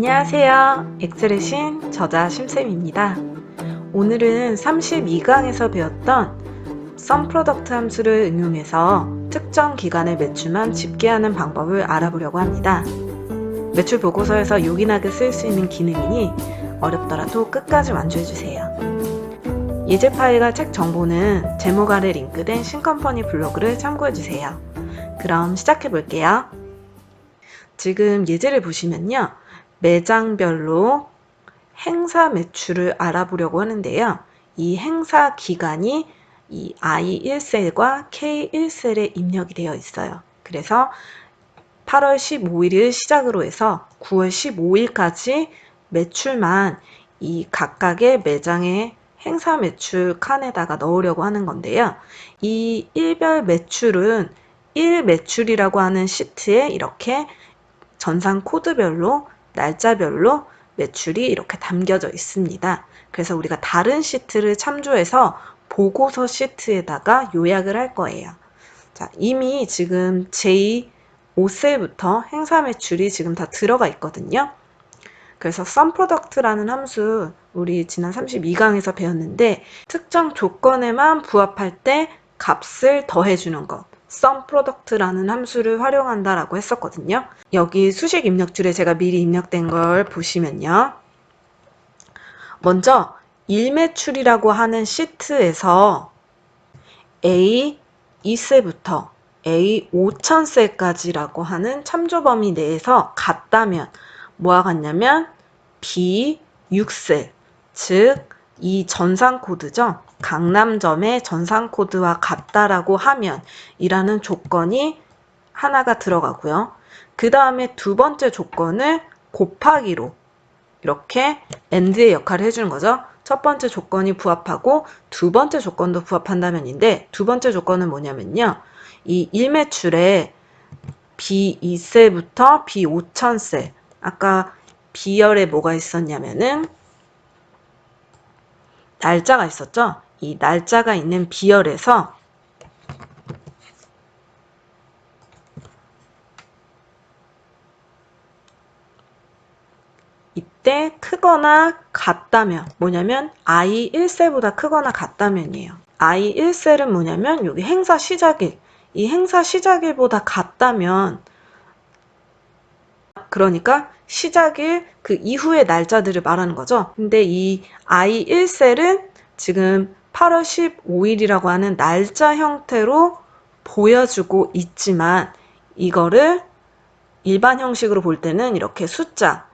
안녕하세요. 엑셀의 신 저자 심쌤입니다. 오늘은 32강에서 배웠던 썸프로덕트 함수를 응용해서 특정 기간의 매출만 집계하는 방법을 알아보려고 합니다. 매출 보고서에서 요긴하게 쓸 수 있는 기능이니 어렵더라도 끝까지 완주해주세요. 예제 파일과 책 정보는 제목 아래 링크된 신컴퍼니 블로그를 참고해주세요. 그럼 시작해볼게요. 지금 예제를 보시면요. 매장별로 행사 매출을 알아보려고 하는데요. 이 행사 기간이 이 I1셀과 K1셀에 입력이 되어 있어요. 그래서 8월 15일을 시작으로 해서 9월 15일까지 매출만 이 각각의 매장의 행사 매출 칸에다가 넣으려고 하는 건데요. 이 일별 매출은 1매출이라고 하는 시트에 이렇게 전산 코드별로 날짜별로 매출이 이렇게 담겨져 있습니다. 그래서 우리가 다른 시트를 참조해서 보고서 시트에다가 요약을 할 거예요. 자, 이미 지금 J5셀부터 행사 매출이 지금 다 들어가 있거든요. 그래서 썸프로덕트라는 함수 우리 지난 32강에서 배웠는데 특정 조건에만 부합할 때 값을 더해주는 것. 썸프로덕트라는 함수를 활용한다라고 했었거든요. 여기 수식 입력줄에 제가 미리 입력된 걸 보시면요. 먼저 일매출이라고 하는 시트에서 A 2셀부터 A 5000셀까지라고 하는 참조 범위 내에서 같다면 뭐와 같냐면 B 6셀, 즉 이 전산 코드죠. 강남점의 전산 코드와 같다라고 하면 이라는 조건이 하나가 들어가고요. 그 다음에 두 번째 조건을 곱하기로 이렇게 AND의 역할을 해주는 거죠. 첫 번째 조건이 부합하고 두 번째 조건도 부합한다면인데 두 번째 조건은 뭐냐면요. 이 일매출에 B2셀부터 B5000셀 아까 B열에 뭐가 있었냐면은 날짜가 있었죠. 이 날짜가 있는 B열에서 이때 크거나 같다면 뭐냐면 I1셀보다 크거나 같다면이에요. I1셀은 뭐냐면 여기 행사 시작일 이 행사 시작일보다 같다면 그러니까 시작일 그 이후의 날짜들을 말하는 거죠. 근데 이 I1셀은 지금 8월 15일이라고 하는 날짜 형태로 보여주고 있지만 이거를 일반 형식으로 볼 때는 이렇게 숫자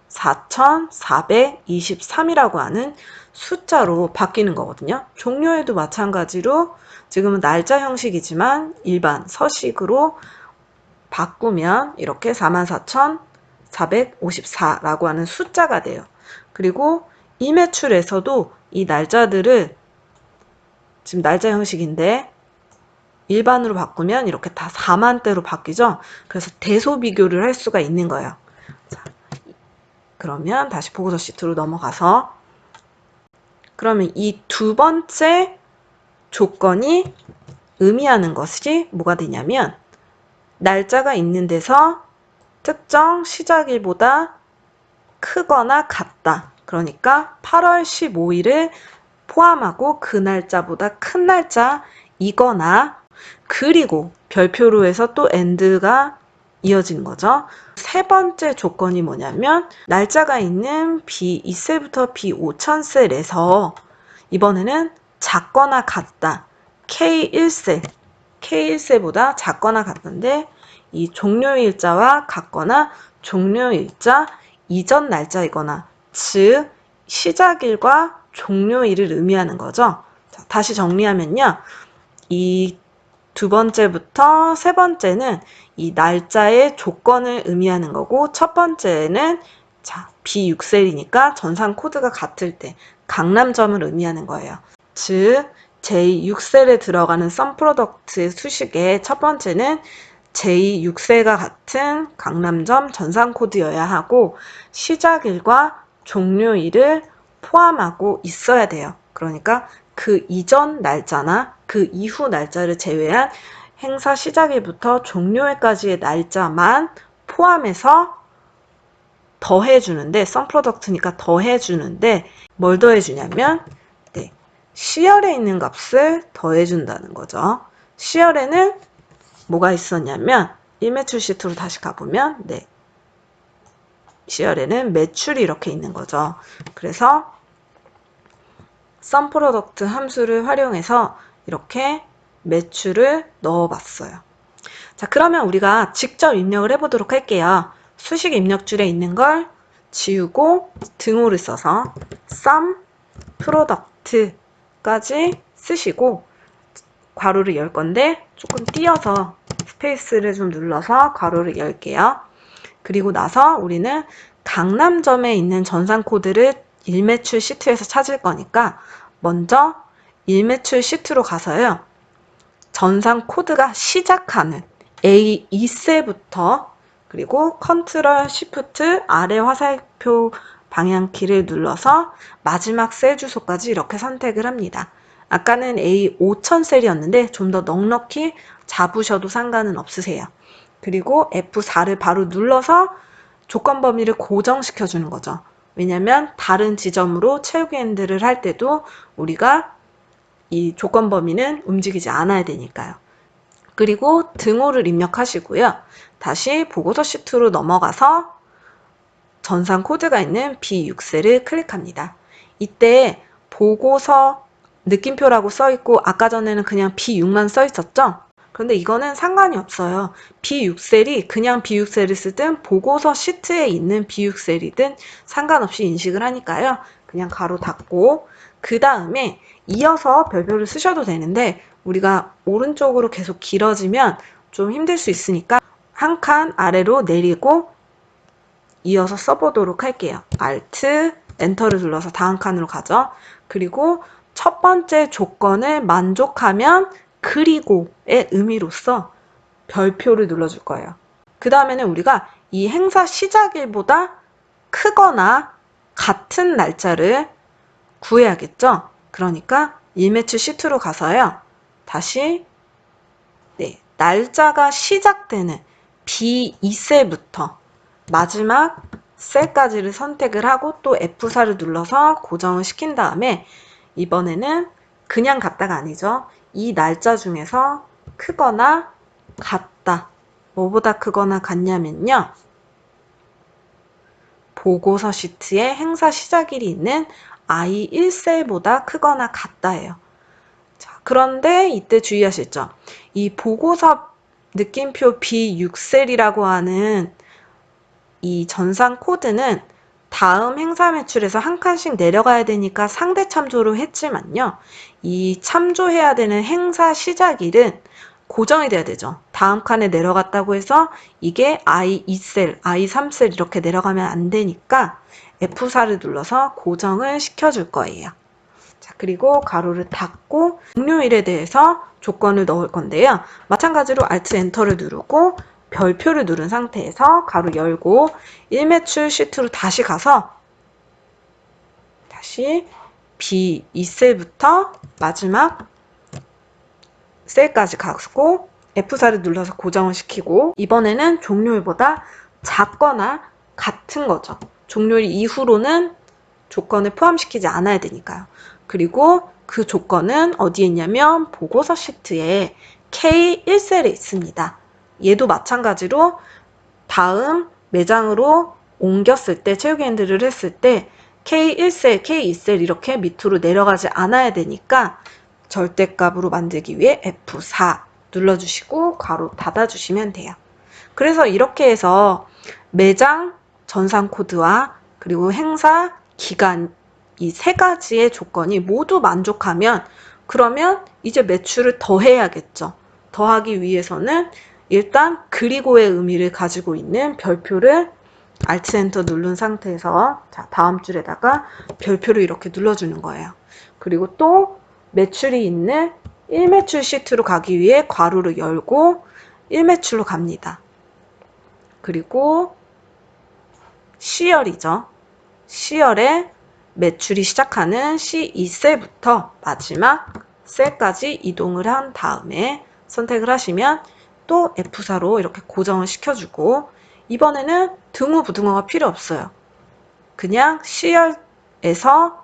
44,423이라고 하는 숫자로 바뀌는 거거든요. 종료에도 마찬가지로 지금은 날짜 형식이지만 일반 서식으로 바꾸면 이렇게 44,454라고 하는 숫자가 돼요. 그리고 이 매출에서도 이 날짜들을 지금 날짜 형식인데 일반으로 바꾸면 이렇게 다 4만대로 바뀌죠. 그래서 대소 비교를 할 수가 있는 거예요. 자, 그러면 다시 보고서 시트로 넘어가서 그러면 이 두 번째 조건이 의미하는 것이 뭐가 되냐면 날짜가 있는 데서 특정 시작일보다 크거나 같다. 그러니까 8월 15일을 포함하고 그 날짜보다 큰 날짜이거나 그리고 별표로 해서 또 AND가 이어지는 거죠. 세 번째 조건이 뭐냐면 날짜가 있는 B2셀부터 B5000셀에서 이번에는 작거나 같다. K1셀보다 작거나 같은데 이 종료일자와 같거나 종료일자 이전 날짜이거나 즉 시작일과 종료일을 의미하는 거죠. 자, 다시 정리하면요. 이 두 번째부터 세 번째는 이 날짜의 조건을 의미하는 거고 첫 번째는 자, B6셀이니까 전산 코드가 같을 때 강남점을 의미하는 거예요. 즉 J6셀에 들어가는 썸프로덕트의 수식의 첫 번째는 J6셀과 같은 강남점 전산 코드여야 하고 시작일과 종료일을 포함하고 있어야 돼요. 그러니까 그 이전 날짜나 그 이후 날짜를 제외한 행사 시작일부터 종료일까지의 날짜만 포함해서 더해주는데, 썸 프로덕트니까 더해주는데, 뭘 더해주냐면, 네, C열에 있는 값을 더해준다는 거죠. C열에는 뭐가 있었냐면, 일매출 시트로 다시 가보면, 네, C열에는 매출이 이렇게 있는 거죠. 그래서 썸 프로덕트 함수를 활용해서 이렇게 매출을 넣어봤어요. 자, 그러면 우리가 직접 입력을 해보도록 할게요. 수식 입력줄에 있는 걸 지우고 등호를 써서 sum product까지 쓰시고 괄호를 열 건데 조금 띄어서 스페이스를 좀 눌러서 괄호를 열게요. 그리고 나서 우리는 강남점에 있는 전산 코드를 일매출 시트에서 찾을 거니까 먼저 일매출 시트로 가서요. 전산 코드가 시작하는 A2셀부터 그리고 컨트롤 쉬프트 아래 화살표 방향키를 눌러서 마지막 셀 주소까지 이렇게 선택을 합니다. 아까는 A5000셀이었는데 좀 더 넉넉히 잡으셔도 상관은 없으세요. 그리고 F4를 바로 눌러서 조건 범위를 고정시켜 주는 거죠. 왜냐면 다른 지점으로 채우기 핸들을 할 때도 우리가 이 조건 범위는 움직이지 않아야 되니까요. 그리고 등호를 입력하시고요. 다시 보고서 시트로 넘어가서 전산 코드가 있는 B6셀을 클릭합니다. 이때 보고서 느낌표라고 써있고 아까 전에는 그냥 B6만 써있었죠? 그런데 이거는 상관이 없어요. B6셀이 그냥 B6셀을 쓰든 보고서 시트에 있는 B6셀이든 상관없이 인식을 하니까요. 그냥 가로 닫고 그 다음에 이어서 별표를 쓰셔도 되는데 우리가 오른쪽으로 계속 길어지면 좀 힘들 수 있으니까 한 칸 아래로 내리고 이어서 써보도록 할게요. Alt, 엔터를 눌러서 다음 칸으로 가죠. 그리고 첫 번째 조건을 만족하면 그리고의 의미로서 별표를 눌러줄 거예요. 그 다음에는 우리가 이 행사 시작일보다 크거나 같은 날짜를 구해야겠죠? 그러니까 일매출 시트로 가서요. 다시 네, 날짜가 시작되는 B2셀부터 마지막 셀까지를 선택을 하고 또 F4를 눌러서 고정을 시킨 다음에 이번에는 그냥 같다가 아니죠. 이 날짜 중에서 크거나 같다. 뭐보다 크거나 같냐면요. 보고서 시트에 행사 시작일이 있는 I1셀보다 크거나 같다예요. 자, 그런데 이때 주의하실 점. 이 보고서 느낌표 B6셀이라고 하는 이 전산 코드는 다음 행사 매출에서 한 칸씩 내려가야 되니까 상대 참조로 했지만요. 이 참조해야 되는 행사 시작일은 고정이 돼야 되죠. 다음 칸에 내려갔다고 해서 이게 I2셀, I3셀 이렇게 내려가면 안 되니까 F4를 눌러서 고정을 시켜줄 거예요. 자, 그리고 가로를 닫고 종료일에 대해서 조건을 넣을 건데요. 마찬가지로 Alt 엔터를 누르고 별표를 누른 상태에서 가로 열고 일매출 시트로 다시 가서 다시 B2셀부터 마지막 셀까지 가고 F4를 눌러서 고정을 시키고 이번에는 종료일보다 작거나 같은 거죠. 종료일 이후로는 조건을 포함시키지 않아야 되니까요. 그리고 그 조건은 어디에 있냐면 보고서 시트에 K1셀에 있습니다. 얘도 마찬가지로 다음 매장으로 옮겼을 때 채우기 핸들을 했을 때 K1셀, K2셀 이렇게 밑으로 내려가지 않아야 되니까 절대값으로 만들기 위해 F4 눌러주시고 괄호 닫아주시면 돼요. 그래서 이렇게 해서 매장 전산 코드와 그리고 행사 기간 이 세 가지의 조건이 모두 만족하면 그러면 이제 매출을 더해야겠죠. 더하기 위해서는 일단 그리고의 의미를 가지고 있는 별표를 Alt 엔터 누른 상태에서 자, 다음 줄에다가 별표를 이렇게 눌러주는 거예요. 그리고 또 매출이 있는 일매출 시트로 가기 위해 괄호를 열고 일매출로 갑니다. 그리고 C열이죠. C열에 매출이 시작하는 C2셀부터 마지막 셀까지 이동을 한 다음에 선택을 하시면 또 F4로 이렇게 고정을 시켜주고 이번에는 등호부등호가 필요 없어요. 그냥 C열에서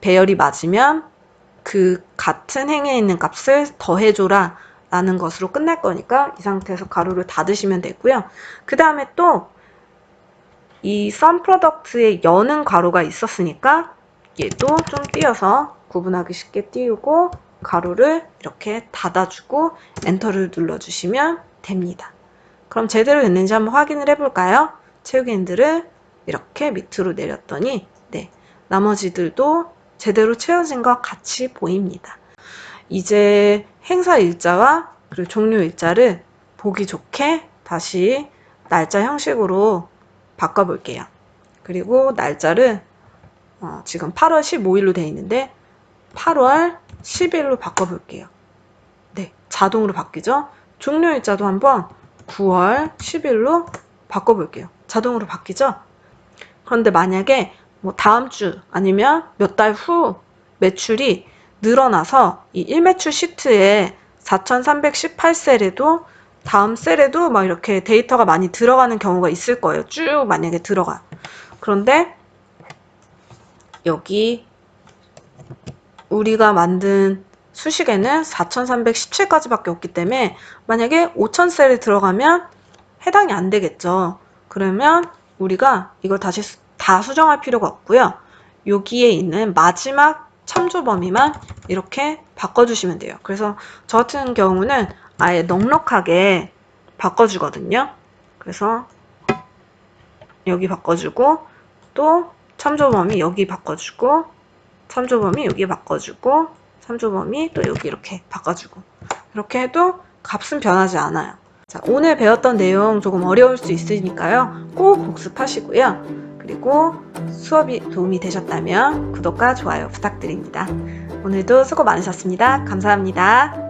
배열이 맞으면 그 같은 행에 있는 값을 더해줘라 라는 것으로 끝날 거니까 이 상태에서 가로를 닫으시면 되고요. 그 다음에 또 이 썸 프로덕트에 여는 가로가 있었으니까 얘도 좀 띄어서 구분하기 쉽게 띄우고 가로를 이렇게 닫아주고 엔터를 눌러주시면 됩니다. 그럼 제대로 됐는지 한번 확인을 해볼까요? 채우기 핸들을 이렇게 밑으로 내렸더니 네, 나머지들도 제대로 채워진 것 같이 보입니다. 이제 행사 일자와 그리고 종료 일자를 보기 좋게 다시 날짜 형식으로 바꿔볼게요. 그리고 날짜를 지금 8월 15일로 되어 있는데 8월 10일로 바꿔볼게요. 네, 자동으로 바뀌죠? 종료 일자도 한번 9월 10일로 바꿔볼게요. 자동으로 바뀌죠? 그런데 만약에 뭐 다음 주 아니면 몇 달 후 매출이 늘어나서 이 1매출 시트에 4318셀에도 다음 셀에도 막 이렇게 데이터가 많이 들어가는 경우가 있을 거예요. 쭉 만약에 들어가. 그런데 여기 우리가 만든 수식에는 4317까지밖에 없기 때문에 만약에 5000셀이 들어가면 해당이 안 되겠죠. 그러면 우리가 이걸 다시 다 수정할 필요가 없고요. 여기에 있는 마지막 참조 범위만 이렇게 바꿔주시면 돼요. 그래서 저 같은 경우는 아예 넉넉하게 바꿔주거든요. 그래서 여기 바꿔주고 또 참조 범위 여기 바꿔주고 참조 범위 여기 바꿔주고 참조 범위 또 여기 이렇게 바꿔주고 이렇게 해도 값은 변하지 않아요. 자, 오늘 배웠던 내용 조금 어려울 수 있으니까요. 꼭 복습하시고요. 그리고 수업이 도움이 되셨다면 구독과 좋아요 부탁드립니다. 오늘도 수고 많으셨습니다. 감사합니다.